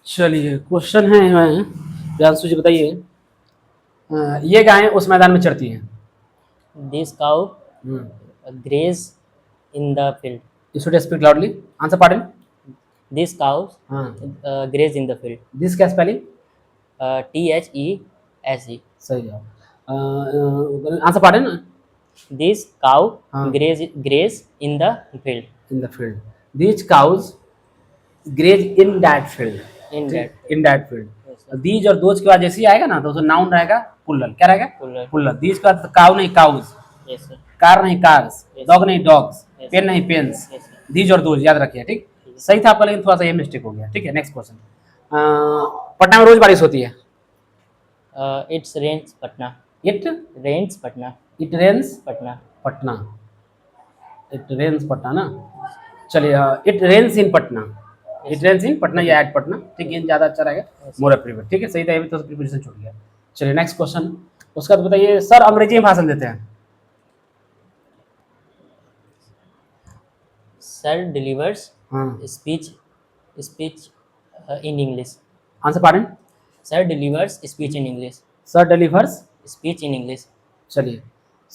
चलिए क्वेश्चन है प्रियांशु जी बताइए। ये गायें उस मैदान में चरती हैं। This cow हम्म graze in the field. You should speak loudly. Answer pardon. These cows हाँ graze in the field. This क्या स्पेलिंग? THESE. सही जवाब। Answer pardon. This cow हाँ graze in the field. In the field. These cows graze in that field. In that field. In that field. Yes, sir. These और those के बाद जैसे ही आएगा ना तो उसमें नाउन रहेगा पुल्लर। क्या रहेगा? Plural. पुल्लर। दीज के बाद काउ नहीं काउज, Yes, sir. कार नहीं कार्स, Yes. डॉग नहीं डॉग्स, Yes. पेन नहीं पेन्स। Yes, sir. दीज और दोज याद रखिए। ठीक ठीक है। सही था आपका, लेकिन थोड़ा सा ये मिस्टेक हो गया। ठीक है नेक्स्ट क्वेश्चन। पटना में रोज बारिश होती है। It's rains Patna. It Rains Patna. It rains Patna. Patna. It rains Patna ना। चलिए it rains in Patna. It rains in Patna या एट पटना। ठीक है ज्यादा अच्छा रहेगा। More prefer. ठीक है सही था, ये भी तो प्रिपरेशन छूट गया। चलिए नेक्स्ट क्वेश्चन। उसका तो बताइए सर अंग्रेजी में भाषण देते हैं। Sir delivers हाँ speech in English. Answer pardon. Sir delivers speech in English. Sir delivers. Speech in English. चलिए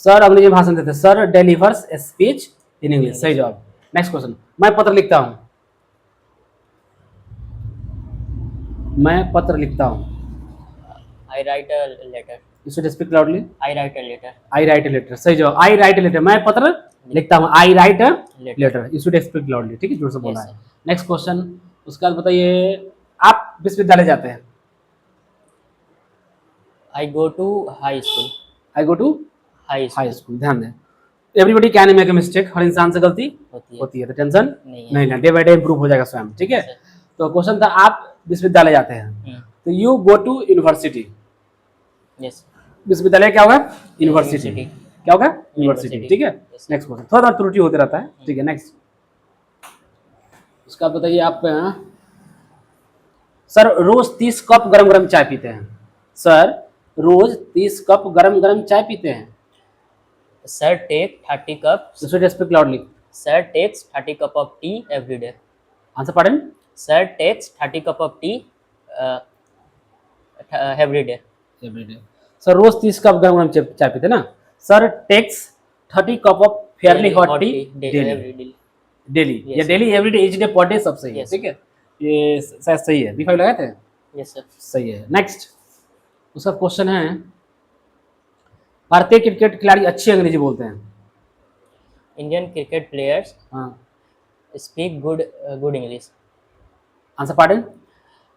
सर अंग्रेजी में भाषण देते हैं। Sir delivers speech in English. सही जवाब। Next question. मैं पत्र लिखता हूँ। मैं पत्र लिखता हूँ। I write a letter. You should speak loudly. I write a letter. I write a letter. सही जवाब। I write a letter. मैं पत्र लिखता हूँ। I write a Letter. Letter. You should speak loudly. ठीक है जोर से बोलना Yes, है। sir. Next question. उसके बाद बताइए आप विश्वविद्यालय जाते हैं। I go to high school. I go to High high school. School. ध्यान दें everybody can make a mistake. हर इंसान से गलती होती है. होती है तो टेंशन नहीं है. नहीं लेना। डे बाय डे इंप्रूव हो जाएगा स्वयं। ठीक है Sir. तो क्वेश्चन था आप विश्वविद्यालय जाते हैं Hmm. तो you go to university. Yes. विश्वविद्यालय क्या होगा? यूनिवर्सिटी। University. क्या होगा? यूनिवर्सिटी। University. ठीक है Yes, sir. Next question. थोड़ा त्रुटि होते रहता है। ठीक है नेक्स्ट। उसका बताइए आप सर रोज 30 कप गरम गरम चाय पीते हैं। सर रोज 30 कप गरम गरम चाय पीते हैं। Sir take 30 cups. Speak loudly. Sir takes 30 cup of tea every day. Answer pardon. Sir takes 30 cup of tea uh, every day. Everyday. Sir रोज 30 कप गरम गरम चाय पीते हैं ना। Sir takes 30 cup of fairly hot tea daily. every day. Daily या Yes. Daily everyday each day per day सब सही है। Yes. ठीक है ये शायद सही है। B5 लगाए थे। Yes, sir. सही है। नेक्स्ट उसका क्वेश्चन है भारतीय क्रिकेट खिलाड़ी अच्छी अंग्रेजी बोलते हैं। Indian cricket players हाँ speak good English. Answer pattern.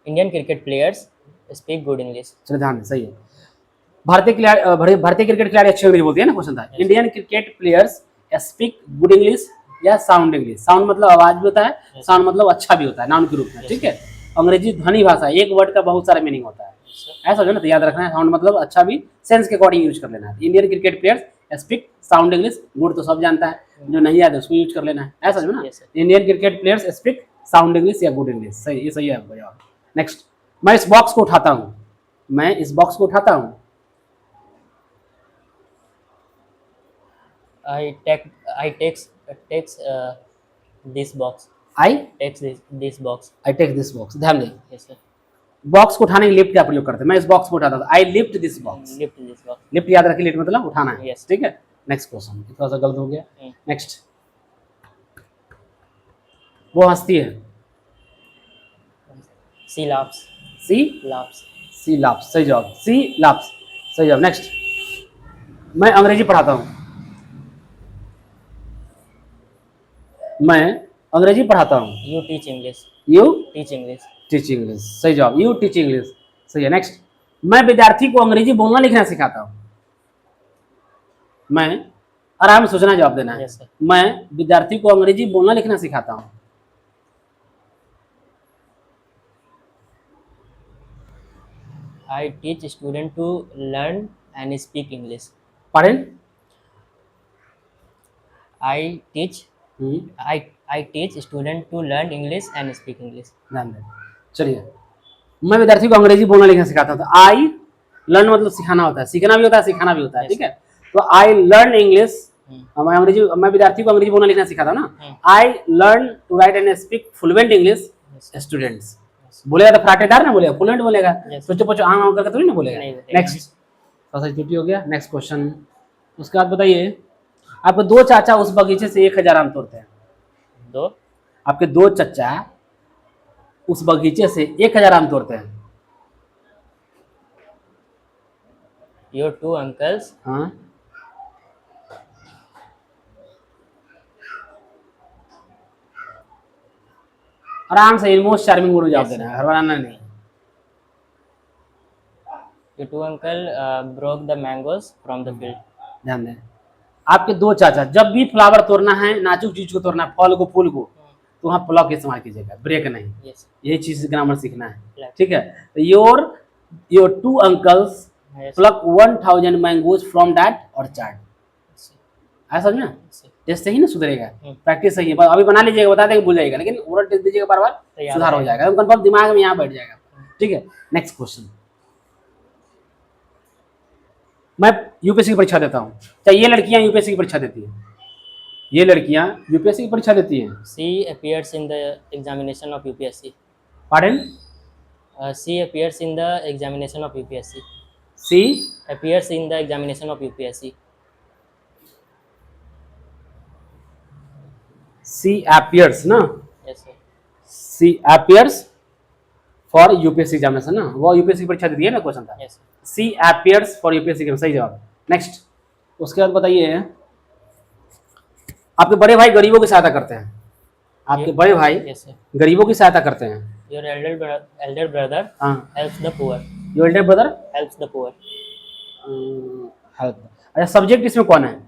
Indian cricket players speak good English. चलो ध्यान दें सही है। भारतीय क्रिकेट खिलाड़ी अच्छी अंग्रेजी बोलती है ना। क्वेश्चन था Indian cricket players speak good English या साउंड इंग्लिश। साउंड मतलब आवाज भी होता है, साउंड मतलब अच्छा भी होता है नाउन के रूप में। ठीक है अंग्रेजी ध्वनि भाषा है, एक वर्ड का बहुत सारा मीनिंग होता है। ऐसा जो ना तो याद रखना है। साउंड मतलब अच्छा भी सेंस के अकॉर्डिंग यूज कर लेना है। Indian cricket players speak sound English. Good तो सब जानता है, जो नहीं याद है उसको यूज कर लेना है। ऐसा जो ना Yes, sir. Indian cricket players speak sound English या गुड इंग्लिश। सही ये सही है आपका जवाब। नेक्स्ट मैं इस बॉक्स को उठाता हूँ। मैं इस बॉक्स को उठाता हूँ। I takes this box. I Takes this box. I take this box. ध्यान दें Yes, sir. बॉक्स को उठाने के लिफ्ट का प्रयोग करते हैं। मैं इस बॉक्स को उठाता हूँ। I lift this box. Lift this box. Lift याद रखिए, लिफ्ट मतलब उठाना है। Yes. ठीक है नेक्स्ट क्वेश्चन। थोड़ा सा गलत हो गया। Hmm. नेक्स्ट वो हंसती है। She laughs. She Laughs. She laughs. सही जवाब। सी लाफ्स सही जवाब। नेक्स्ट मैं अंग्रेजी पढ़ाता हूँ। मैं अंग्रेजी पढ़ाता हूँ। You teach English. You Teach English. Teach English. सही जवाब। यू टीच इंग्लिश सही है। नेक्स्ट मैं विद्यार्थी को अंग्रेजी बोलना लिखना सिखाता हूँ। मैं आराम से सोचना जवाब देना है। Yes, sir. मैं विद्यार्थी को अंग्रेजी बोलना लिखना सिखाता हूँ। I teach student to learn and speak English. पढ़ें। I teach I teach student to learn English and speak English. ध्यान दें। चलिए मैं विद्यार्थी को अंग्रेजी बोलना लिखना सिखाता हूँ। तो आई लर्न मतलब सिखाना होता है, सीखना भी होता है, सिखाना भी होता है। Yes. ठीक है तो आई लर्न इंग्लिश। मैं विद्यार्थी को अंग्रेजी बोलना लिखना सिखाता हूँ ना। I learn to write and speak fluent English Yes. Students. बोलेगा तो फराटेदार ना बोलेगा, फ्लुएंट बोलेगा। Yes. सोचो पोचो आम आम करके थोड़ी ना बोलेगा। नहीं बोलेगा। नेक्स्ट, थोड़ा सा छुट्टी हो गया। नेक्स्ट क्वेश्चन, उसके बाद बताइए, आपके दो चाचा उस बगीचे से 1000 आम तोड़ते हैं। दो आपके दो चाचा उस बगीचे से 1000 आम तोड़ते हैं। योर टू अंकल्स हाँ, आराम से मोस्ट चार्मिंग गुरु जवाब Yes, देना है, हड़बड़ाना नहीं। Your two uncle broke the mangoes from the field. ध्यान दें, आपके दो चाचा, जब भी फ्लावर तोड़ना है, नाजुक चीज को तोड़ना है, फल को, फूल को, तो वहाँ प्लॉक इस्तेमाल कीजिएगा, ब्रेक नहीं। यस यही चीज ग्रामर सीखना है, Like. ठीक है। तो your two uncles yes pluck 1000 mangoes from that orchard. ऐसा समझ में, टेस्ट से ही ना सुधरेगा, प्रैक्टिस सही है। अभी बना लीजिएगा, बता देंगे, भूल जाएगा, लेकिन ओरल टेस्ट दीजिएगा बार बार, तो याद सुधार हो रहेगा। जाएगा, कंफर्म दिमाग में यहाँ बैठ जाएगा, ठीक है। नेक्स्ट क्वेश्चन, मैं यूपीएससी की परीक्षा देता हूँ, क्या ये लड़कियां यूपीएससी की परीक्षा देती हैं? ये लड़कियां यूपीएससी की परीक्षा देती हैं। She appears in the examination of UPSC. Pardon? She appears in the examination of UPSC. She appears in the examination of UPSC. She appears ना, yes sir. She appears for UPSC examination ना, वो UPSC की परीक्षा देती है ना, question था। Yes she appears for UPSC का सही जवाब। नेक्स्ट, उसके बाद बताइए, आपके बड़े भाई गरीबों की सहायता करते हैं। आपके बड़े भाई यस सर। गरीबों की सहायता करते हैं। योर elder brother हाँ, helps the poor। Your Elder brother helps the poor। Help. अच्छा, सब्जेक्ट इसमें कौन है?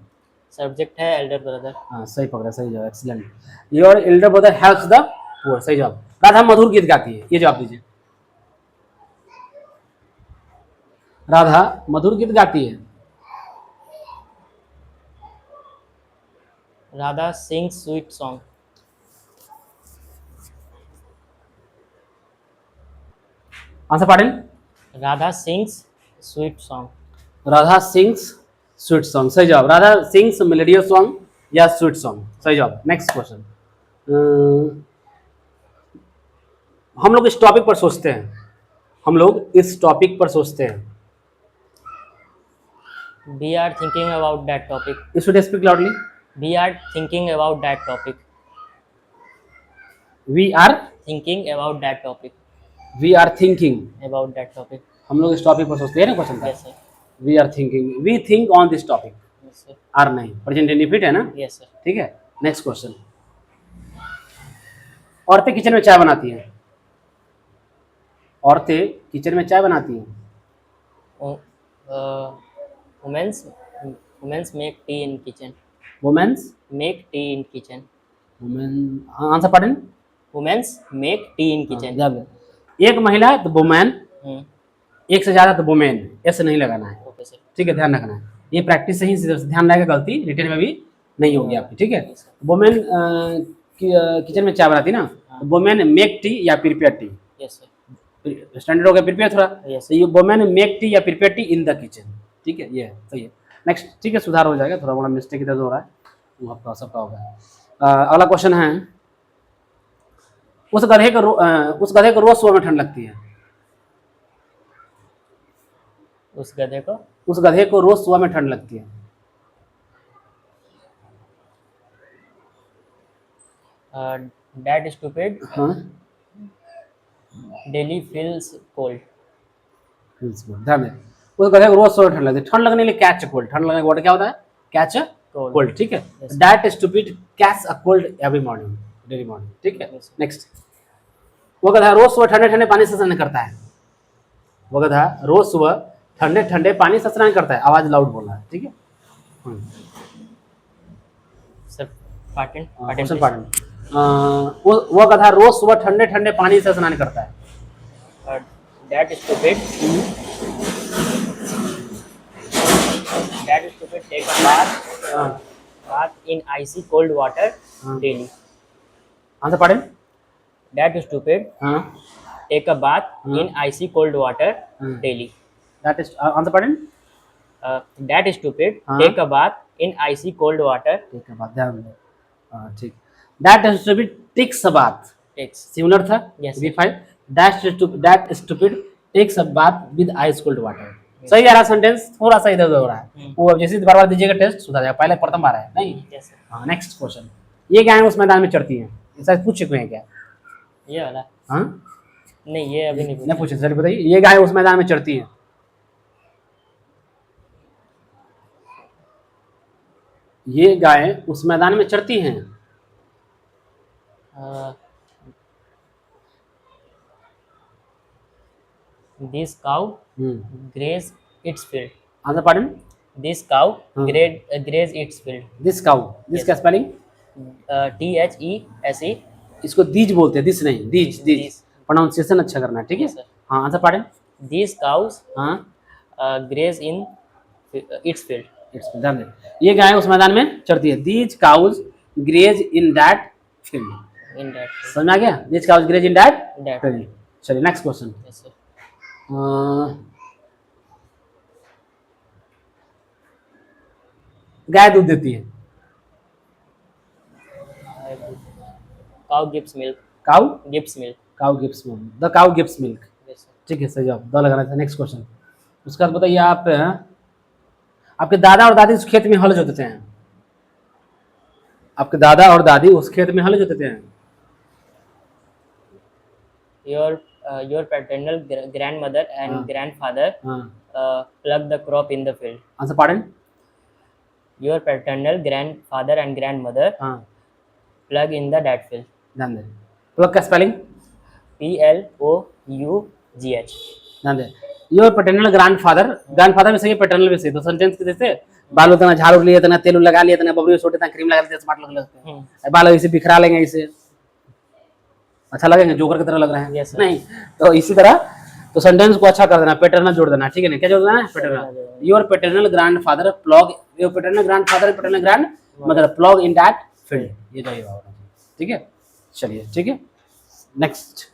सब्जेक्ट है elder brother। हाँ, सही पकड़ा, सही जवाब, excellent. Your Elder brother helps the poor, सही जवाब। राधा मधुर गीत गाती है, ये जवाब दीजिए। राधा मधुर गीत गाती है। Radha sings sweet song। Answer pardon? Radha sings sweet song। Radha sings sweet song, सही जवाब। राधा सिंग्स मेलोडियस सॉन्ग या स्वीट सॉन्ग, सही जवाब। नेक्स्ट क्वेश्चन, हम लोग इस टॉपिक पर सोचते हैं, हम लोग इस टॉपिक पर सोचते हैं। We are thinking about that topic। You should speak loudly. We are thinking about that topic। We are Thinking about that topic। Thinking About that topic। हम लोग इस टॉपिक पर सोचते हैं ना, क्वेश्चन था। Yes sir। We are thinking, we think on this topic. Yes sir। Are नहीं, present indefinite है ना, Yes sir। ठीक है। नेक्स्ट क्वेश्चन, औरतें किचन में चाय बनाती हैं। औरतें किचन में चाय बनाती हैं। Women's make tea in kitchen। Women's, Make tea in kitchen। Women, answer pardon? Women's make tea in kitchen। जब एक महिला है तो वुमेन, हम्म। एक से ज्यादा तो वुमेन, ऐसे नहीं लगाना है, ओके सर। ठीक है, ध्यान रखना है। ये प्रैक्टिस से ही ध्यान रहेगा, गलती रिटर्न में भी नहीं होगी आपकी, ठीक है। वुमेन किचन में चाय बनाती है ना, वुमेन मेक टी या prepare T, yes sir. Standard हो गया प्रिपेयर थोड़ा, Yes. तो ये वुमेन मेक टी या prepare T in the kitchen, ठीक है, ये है, सही है। नेक्स्ट, ठीक है, सुधार हो जाएगा, थोड़ा मोड़ा मिस्टेक इधर हो रहा है, वो आपका सबका होगा। अगला क्वेश्चन है, उस गधे को रोज सुबह में ठंड लगती है। उस गधे को उस गधे को रोज सुबह में ठंड लगती है। that stupid हाँ, daily feels cold। ध्यान दें, उस गधे को रोज सुबह ठंड लगती है। ठंड लगने के लिए कैच कोल्ड, ठंड लगने का वर्ड क्या होता है? Catch Cold। कोल्ड, ठीक है। Yes. That stupid catch a cold every morning, daily morning, ठीक है। Yes. नेक्स्ट, वो गधा रोज सुबह ठंडे ठंडे पानी से स्नान करता है। वो गधा रोज सुबह ठंडे ठंडे पानी से स्नान करता है। आवाज लाउड बोलना है, ठीक है। सर पार्टन क्वेश्चन पार्टन, वो गधा रोज सुबह ठंडे ठंडे पानी से स्नान करता है। that stupid take a bath in icy cold water daily। Answer pattern? that stupid हाँ, take a bath in icy cold water daily। That is answer pattern? that stupid हाँ। take a bath in icy cold water ठीक है, बात ध्यान दो, हाँ ठीक। That stupid takes a bath, takes। Similar था, Yes, B five. That stupid takes a bath with ice cold water. सही आ रहा सेंटेंस, थोड़ा सा इधर उधर हो रहा है, वो अब जैसे बार बार दीजिएगा टेस्ट सुधार जाएगा, पहले प्रथम बार है नहीं। Yes, sir. हाँ नेक्स्ट क्वेश्चन, ये गाय उस मैदान में चढ़ती हैं, ऐसा पूछ चुके हैं क्या? ये वाला हाँ नहीं, ये अभी नहीं नहीं पूछा। पूछे, चलिए बताइए, ये गाय उस मैदान में चढ़ती हैं, ये गाय उस मैदान में चढ़ती हैं। This cow graze its field. Answer pardon, This cow हाँ। graze its field. This cow, this का स्पेलिंग, THESE. इसको दीज बोलते हैं, दिस नहीं, दीज दीज, These. प्रोनाउंसिएशन अच्छा करना है, ठीक है। Yes, sir. हाँ आंसर पार्डन, These cows हाँ graze in its field. ध्यान दें, ये गाय उस मैदान में चढ़ती है, these cows graze in that field. In that field. समझ में आ गया, these cows graze in that That. Field. चलिए नेक्स्ट क्वेश्चन, Yes, sir. गाय दूध देती है, Cow gives milk. Cow Gives milk. Cow gives milk, the cow gives milk, Yes, sir. ठीक है सही जवाब, द लगाना था। नेक्स्ट क्वेश्चन, उसके बाद बताइए आप, आपके दादा और दादी उस खेत में हल जोतते हैं, आपके दादा और दादी उस खेत में हल जोतते हैं। Your paternal grandmother and हाँ। grandfather हाँ plug the crop in the field. Answer pardon, Your paternal grandfather and grandmother हाँ plug in the that field. ध्यान दें, प्लग का स्पेलिंग, PLOUGH. ध्यान दें, योर पैटर्नल ग्रैंडफादर, ग्रैंडफादर भी सही है, पैटर्नल भी सही, तो सेंटेंस के जैसे बाल उतना झाड़ू लिए, इतना तेल लगा लिया, इतना बबरी छोटे, इतना क्रीम लगा लिया, स्मार्ट लगते हैं, बाल इसे बिखरा लेंगे, इसे अच्छा लगेंगे, जोकर की तरह लग रहे हैं। Yes, sir. नहीं तो इसी तरह तो सेंटेंस को अच्छा कर देना, पैटर्नल जोड़ देना, ठीक है ना, क्या जोड़ देना है, paternal. Your paternal grandfather plug, your paternal grandfather paternal grand mother plug in that field, ये जो ये होगा, ठीक है। चलिए ठीक है, नेक्स्ट